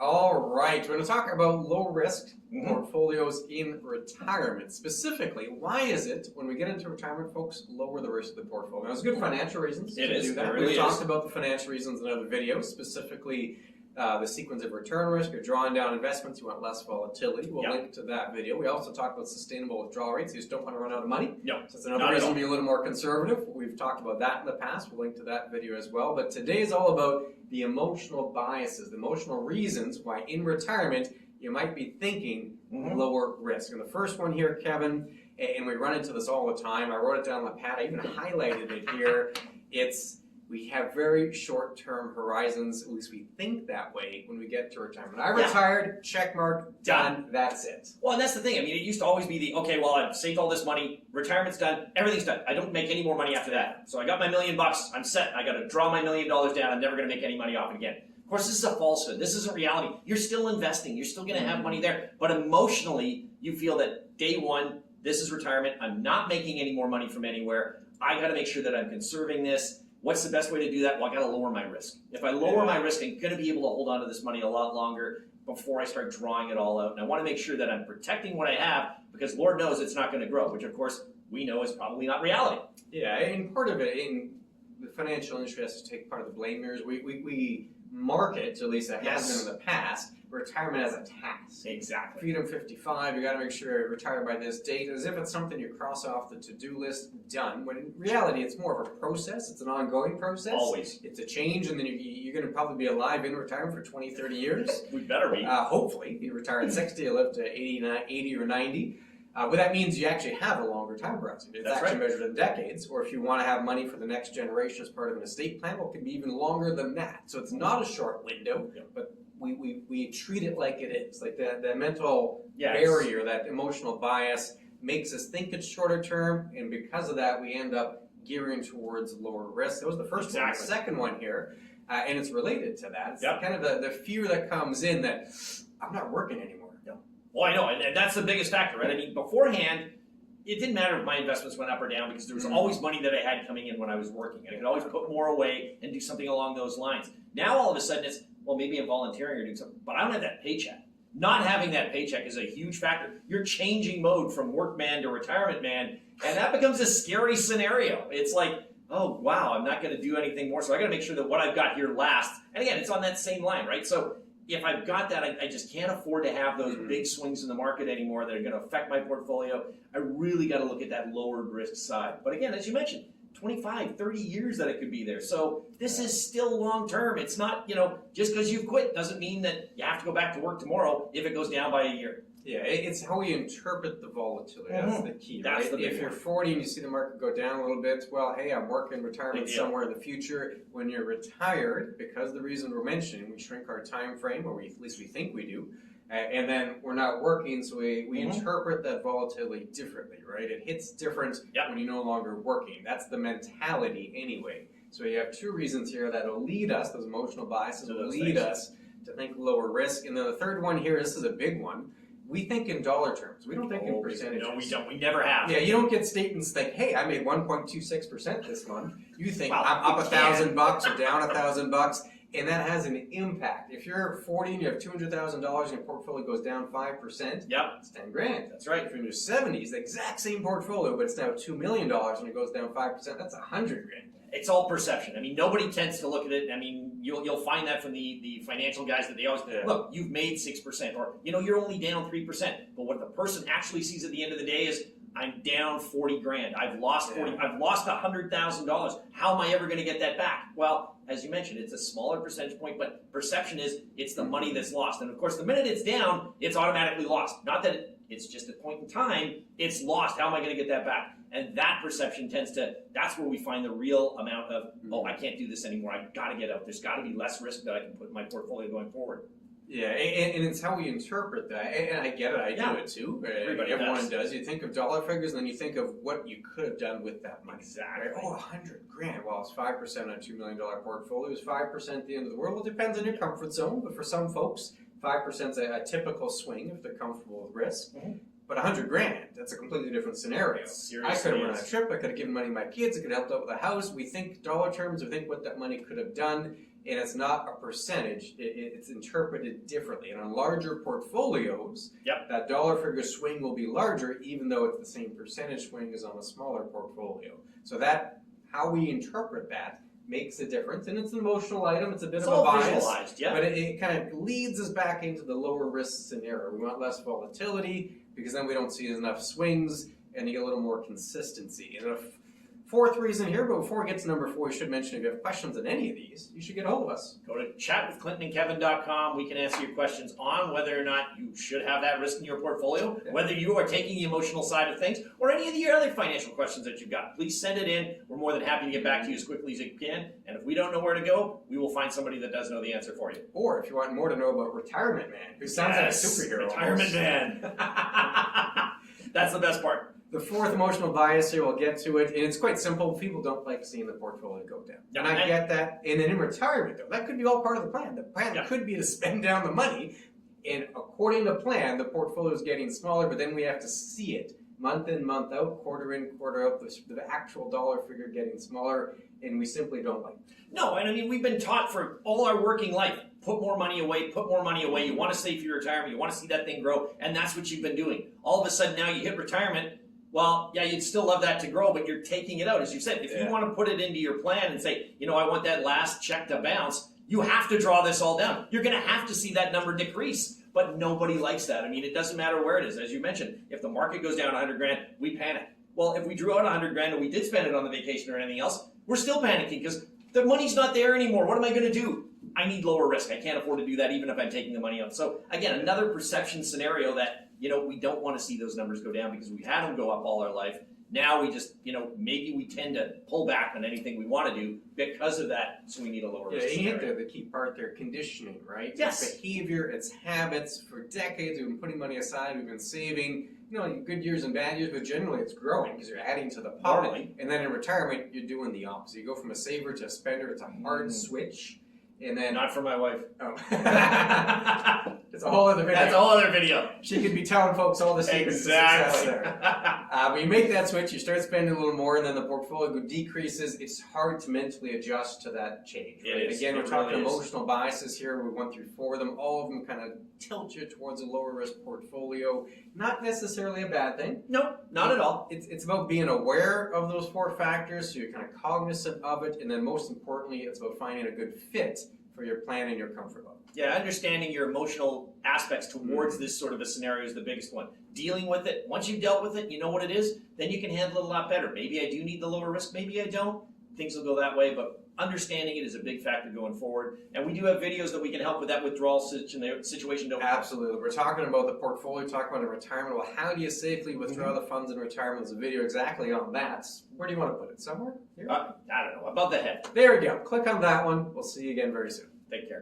All right, we're going to talk about low risk portfolios in retirement. Specifically, why is it when we get into retirement, folks lower the risk of the portfolio? There's good financial reasons to do that. We've talked about the financial reasons in other videos, specifically the sequence of return risk or drawing down investments. You want less volatility. We'll link to that video. We also talked about sustainable withdrawal rates. You just don't want to run out of money. No, so that's another reason to be a little more conservative. We've talked about that in the past. We'll link to that video as well. But today is all about the emotional biases, the emotional reasons why in retirement you might be thinking lower risk. And the first one here, Kevin, and we run into this all the time. I wrote it down on the pad. I even highlighted it here. We have very short-term horizons. At least we think that way when we get to retirement. I retired, check mark, done, that's it. Well, and that's the thing. I mean, it used to always be the, okay, well, I've saved all this money, retirement's done, everything's done. I don't make any more money after that. So I got my $1 million, I'm set. I got to draw my $1 million down. I'm never going to make any money off it again. Of course, this is a falsehood. This isn't reality. You're still investing. You're still going to have money there. But emotionally, you feel that day one, this is retirement. I'm not making any more money from anywhere. I got to make sure that I'm conserving this. What's the best way to do that? Well, I got to lower my risk. If I lower my risk, I'm going to be able to hold on to this money a lot longer before I start drawing it all out. And I want to make sure that I'm protecting what I have because Lord knows it's not going to grow, which of course we know is probably not reality. Yeah, and part of it, in the financial industry has to take part of the blame here. We market, at least it has been in the past, retirement as a task. Exactly. Freedom 55, you got to make sure you're retired by this date, as if it's something you cross off the to-do list, done. When in reality, it's more of a process. It's an ongoing process. Always. It's a change, and then you're going to probably be alive in retirement for 20, 30 years. We better be. Hopefully. You retire at 60, you live to 80 or 90. But that means you actually have a longer time horizon. It's actually measured in decades, or if you want to have money for the next generation as part of an estate plan, well, it could be even longer than that. So it's not a short window, but we treat it like it is. Like the mental barrier, that emotional bias makes us think it's shorter term, and because of that, we end up gearing towards lower risk. That was the first one. The second one here, and it's related to that. It's kind of the fear that comes in that I'm not working anymore. Well, I know, and that's the biggest factor, right? I mean, beforehand, it didn't matter if my investments went up or down because there was always money that I had coming in when I was working. I could always put more away and do something along those lines. Now, all of a sudden, it's, well, maybe I'm volunteering or doing something, but I don't have that paycheck. Not having that paycheck is a huge factor. You're changing mode from workman to retirement man, and that becomes a scary scenario. It's like, oh, wow, I'm not going to do anything more, so I got to make sure that what I've got here lasts. And again, it's on that same line, right? So if I've got that, I just can't afford to have those big swings in the market anymore that are going to affect my portfolio. I really got to look at that lowered risk side. But again, as you mentioned, 25, 30 years that it could be there. So this is still long term. It's not, just because you've quit doesn't mean that you have to go back to work tomorrow if it goes down by a year. Yeah, it's how we interpret the volatility. That's the key. That's right? If you're 40 and you see the market go down a little bit, well, hey, I'm working retirement somewhere in the future. When you're retired, because the reason we're mentioning, we shrink our time frame, or at least we think we do, and then we're not working, so we interpret that volatility differently, right? It hits different when you're no longer working. That's the mentality anyway. So you have two reasons here that will lead us, those emotional biases will lead us to think lower risk. And then the third one here, this is a big one. We think in dollar terms. We don't think in percentages. No, we don't. We never have. Yeah, you don't get statements like, hey, I made 1.26% this month. You think well, I'm up $1,000 or down $1,000, and that has an impact. If you're 40 and you have $200,000 and your portfolio goes down 5%, it's 10 grand. That's right. If you're in your 70s, the exact same portfolio, but it's now $2 million and it goes down 5%, that's 100 grand. It's all perception. I mean, nobody tends to look at it. I mean, you'll find that from the financial guys that they always look. You've made 6%, or you're only down 3%. But what the person actually sees at the end of the day is, I'm down 40 grand. I've lost 40. I've lost $100,000. How am I ever going to get that back? Well, as you mentioned, it's a smaller percentage point, but perception is it's the money that's lost. And of course, the minute it's down, it's automatically lost. Not that it's just a point in time. It's lost. How am I going to get that back? And that perception that's where we find the real amount of, oh, I can't do this anymore. I've got to get out. There's got to be less risk that I can put in my portfolio going forward. Yeah, and it's how we interpret that. And I get it. I do it too. Everyone does. You think of dollar figures, and then you think of what you could have done with that money. Exactly. Right? Oh, 100 grand. Well, it's 5% on a $2 million portfolio. It's 5% at the end of the world. Well, it depends on your comfort zone. But for some folks, 5% is a typical swing if they're comfortable with risk. But 100 grand, that's a completely different scenario. I could have run a trip, I could have given money to my kids, I could have helped out with a house. We think dollar terms, we think what that money could have done. and it's not a percentage. It's interpreted differently. And on larger portfolios, that dollar figure swing will be larger, even though it's the same percentage swing as on a smaller portfolio. So that, how we interpret that, makes a difference, and it's an emotional item. It's a bit of a bias, visualized, but it kind of leads us back into the lower risk scenario. We want less volatility because then we don't see enough swings, and you get a little more consistency. And a fourth reason here, but before we get to number 4, you should mention if you have questions on any of these, you should get a hold of us. Go to chatwithclintonandkevin.com. We can answer your questions on whether or not you should have that risk in your portfolio, whether you are taking the emotional side of things, or any of the other financial questions that you've got. Please send it in. We're more than happy to get back to you as quickly as you can. And if we don't know where to go, we will find somebody that does know the answer for you. Or if you want more to know about Retirement Man, who sounds like a superhero. Retirement Man. That's the best part. The fourth emotional bias here, we'll get to it, and it's quite simple. People don't like seeing the portfolio go down. And I get that. And then in retirement, though, that could be all part of the plan. The plan could be to spend down the money, and according to plan, the portfolio is getting smaller, but then we have to see it month in, month out, quarter in, quarter out, the actual dollar figure getting smaller, and we simply don't like it. No, and I mean, we've been taught for all our working life, put more money away, put more money away. You want to save for your retirement, you want to see that thing grow, and that's what you've been doing. All of a sudden now you hit retirement. Well, yeah, you'd still love that to grow, but you're taking it out, as you said. If you want to put it into your plan and say, you know, I want that last check to bounce, you have to draw this all down. You're going to have to see that number decrease, but nobody likes that. I mean, it doesn't matter where it is. As you mentioned, if the market goes down 100 grand, we panic. Well, if we drew out 100 grand and we did spend it on the vacation or anything else, we're still panicking because the money's not there anymore. What am I going to do? I need lower risk. I can't afford to do that even if I'm taking the money out. So again, another perception scenario that, you know, we don't want to see those numbers go down because we've had them go up all our life. Now we just, you know, maybe we tend to pull back on anything we want to do because of that, so we need a lower risk scenario. You hit the key part there, conditioning, right? Yes. It's behavior, it's habits. For decades, we've been putting money aside, we've been saving, you know, good years and bad years, but generally it's growing because you're adding to the pot. Normally. And then in retirement, you're doing the opposite. You go from a saver to a spender. It's a hard switch. And then Not for my wife. Oh. It's a whole other video. That's a whole other video. She could be telling folks all the secrets to success there. But you make that switch, you start spending a little more, and then the portfolio decreases. It's hard to mentally adjust to that change. Right? It is. Again, we're talking really emotional biases here. We went through 4 of them. All of them kind of tilt you towards a lower risk portfolio. Not necessarily a bad thing. No, not at all. It's about being aware of those 4 factors, so you're kind of cognizant of it, and then most importantly, it's about finding a good fit for your plan and your comfort level. Yeah, understanding your emotional aspects towards this sort of a scenario is the biggest one. Dealing with it, once you've dealt with it, you know what it is, then you can handle it a lot better. Maybe I do need the lower risk, maybe I don't. Things will go that way, but understanding it is a big factor going forward. And we do have videos that we can help with that withdrawal situation. Absolutely. We're talking about the portfolio, talking about the retirement. Well, how do you safely withdraw the funds in retirement? There's a video exactly on that. Where do you want to put it? Somewhere? Here? I don't know, above the head. There we go. Click on that one. We'll see you again very soon. Take care.